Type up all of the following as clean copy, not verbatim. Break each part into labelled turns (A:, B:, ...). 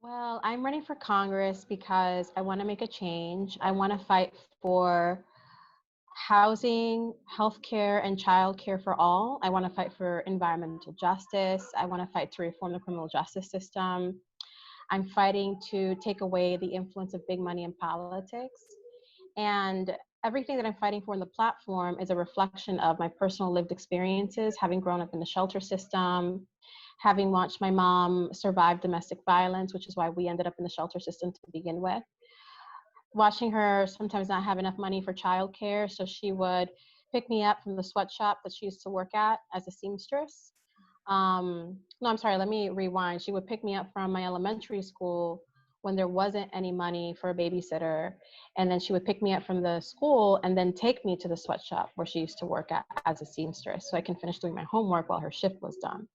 A: Well, I'm running for Congress because I want to make a change. I want to fight for housing, healthcare, and childcare for all. I want to fight for environmental justice. I want to fight to reform the criminal justice system. I'm fighting to take away the influence of big money in politics. And everything that I'm fighting for in the platform is a reflection of my personal lived experiences, having grown up in the shelter system, having watched my mom survive domestic violence, which is why we ended up in the shelter system to begin with. Watching her sometimes not have enough money for childcare, so she would pick me up from the sweatshop that she used to work at as a seamstress. No, I'm sorry, let me rewind. She would pick me up from my elementary school when there wasn't any money for a babysitter. And then she would pick me up from the school and then take me to the sweatshop where she used to work at as a seamstress so I can finish doing my homework while her shift was done.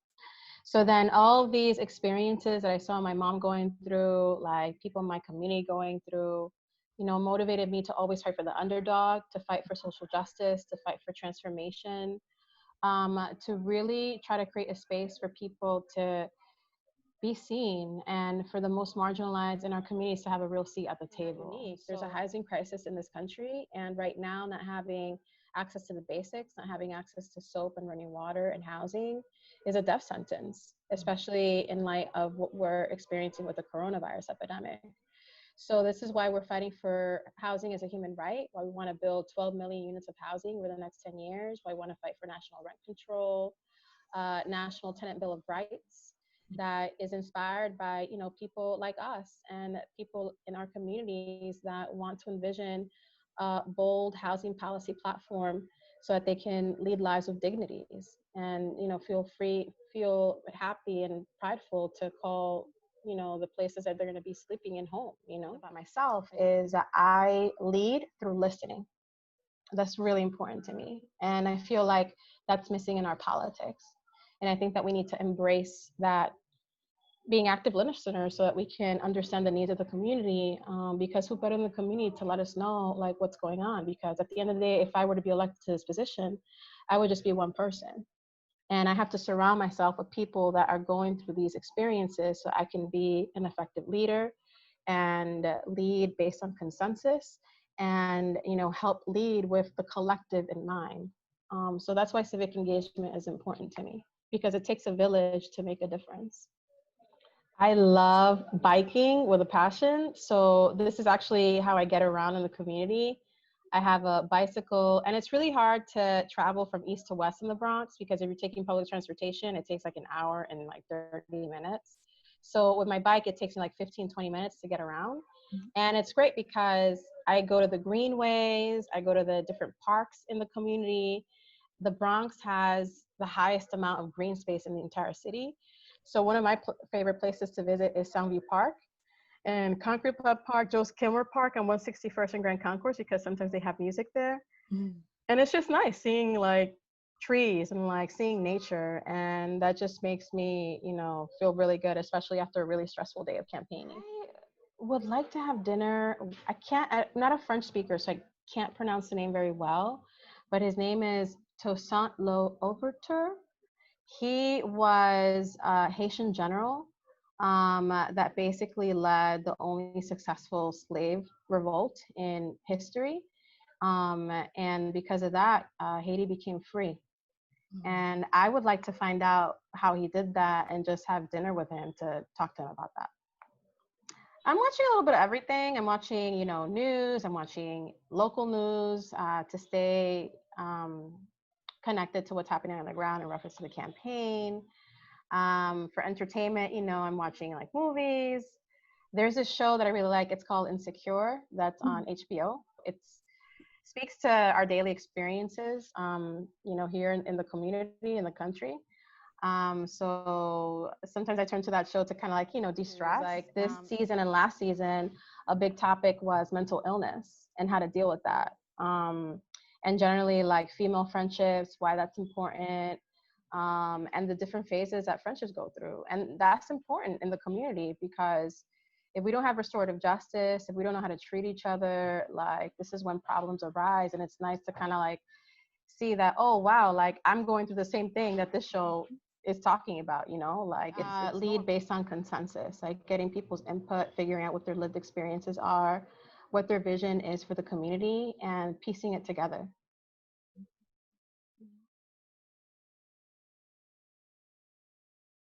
A: So then all these experiences that I saw my mom going through, like people in my community going through, motivated me to always fight for the underdog, to fight for social justice, to fight for transformation, to really try to create a space for people to be seen and for the most marginalized in our communities to have a real seat at the table. There's a housing crisis in this country, and right now, not having access to the basics, not having access to soap and running water and housing is a death sentence, especially in light of what we're experiencing with the coronavirus epidemic. So this is why we're fighting for housing as a human right, why we want to build 12 million units of housing over the next 10 years, why we want to fight for national rent control, national tenant bill of rights that is inspired by people like us and people in our communities that want to envision a bold housing policy platform so that they can lead lives of dignities and feel free, feel happy and prideful to call the places that they're going to be sleeping in home. About myself is that I lead through listening. That's really important to me, and I feel like that's missing in our politics. And I think that we need to embrace that, being active listeners so that we can understand the needs of the community, because who better than the community to let us know like what's going on? Because at the end of the day, if I were to be elected to this position, I would just be one person, and I have to surround myself with people that are going through these experiences so I can be an effective leader and lead based on consensus, and help lead with the collective in mind. So that's why civic engagement is important to me, because it takes a village to make a difference. I love biking with a passion. So this is actually how I get around in the community. I have a bicycle, and it's really hard to travel from east to west in the Bronx because if you're taking public transportation, it takes like an hour and like 30 minutes. So with my bike, it takes me like 15, 20 minutes to get around. And it's great because I go to the greenways, I go to the different parks in the community. The Bronx has the highest amount of green space in the entire city. So one of my favorite places to visit is Soundview Park and Concrete Club Park, Joe's Kilmer Park on 161st and Grand Concourse, because sometimes they have music there. And it's just nice seeing like trees and like seeing nature. And that just makes me, feel really good, especially after a really stressful day of campaigning. I would like to have dinner. I'm not a French speaker, so I can't pronounce the name very well, but his name is Toussaint Louverture. He was a Haitian general that basically led the only successful slave revolt in history. And because of that, Haiti became free. And I would like to find out how he did that and just have dinner with him to talk to him about that. I'm watching a little bit of everything. I'm watching, news. I'm watching local news to stay connected to what's happening on the ground in reference to the campaign. For entertainment, I'm watching like movies. There's this show that I really like. It's called Insecure. That's on HBO. It speaks to our daily experiences, here in the community, in the country. So sometimes I turn to that show to kind of like, de-stress. Like this season and last season, a big topic was mental illness and how to deal with that. And generally like female friendships, why that's important, and the different phases that friendships go through. And that's important in the community because if we don't have restorative justice, if we don't know how to treat each other, like this is when problems arise. And it's nice to kind of like see that, oh, wow, like I'm going through the same thing that this show is talking about, you know, like it's lead based on consensus, like getting people's input, figuring out what their lived experiences are, what their vision is for the community, and piecing it together.